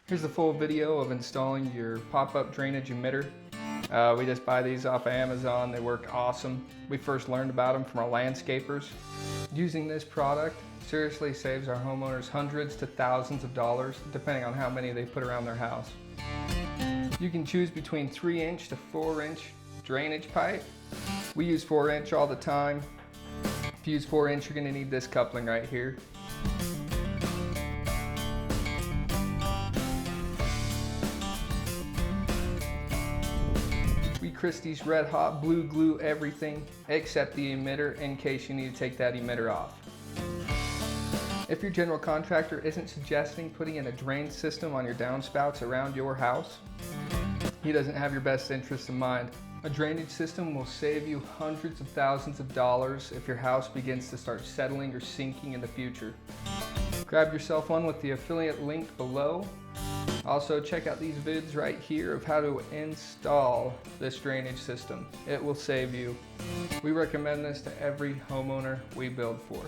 Here's the full video of installing your pop-up drainage emitter. We just buy these off of Amazon. They work awesome. We first learned about them from our landscapers. Using this product seriously saves our homeowners hundreds to thousands of dollars, depending on how many they put around their house. You can choose between 3-inch to 4-inch drainage pipe. We use 4-inch all the time. If you use 4-inch, you're going to need this coupling right here. Christie's red hot blue glue everything except the emitter in case you need to take that emitter off. If your general contractor isn't suggesting putting in a drain system on your downspouts around your house, he doesn't have your best interests in mind. A drainage system will save you hundreds of thousands of dollars if your house begins to start settling or sinking in the future. Grab yourself one with the affiliate link below. Also, check out these vids right here of how to install this drainage system. It will save you. We recommend this to every homeowner we build for.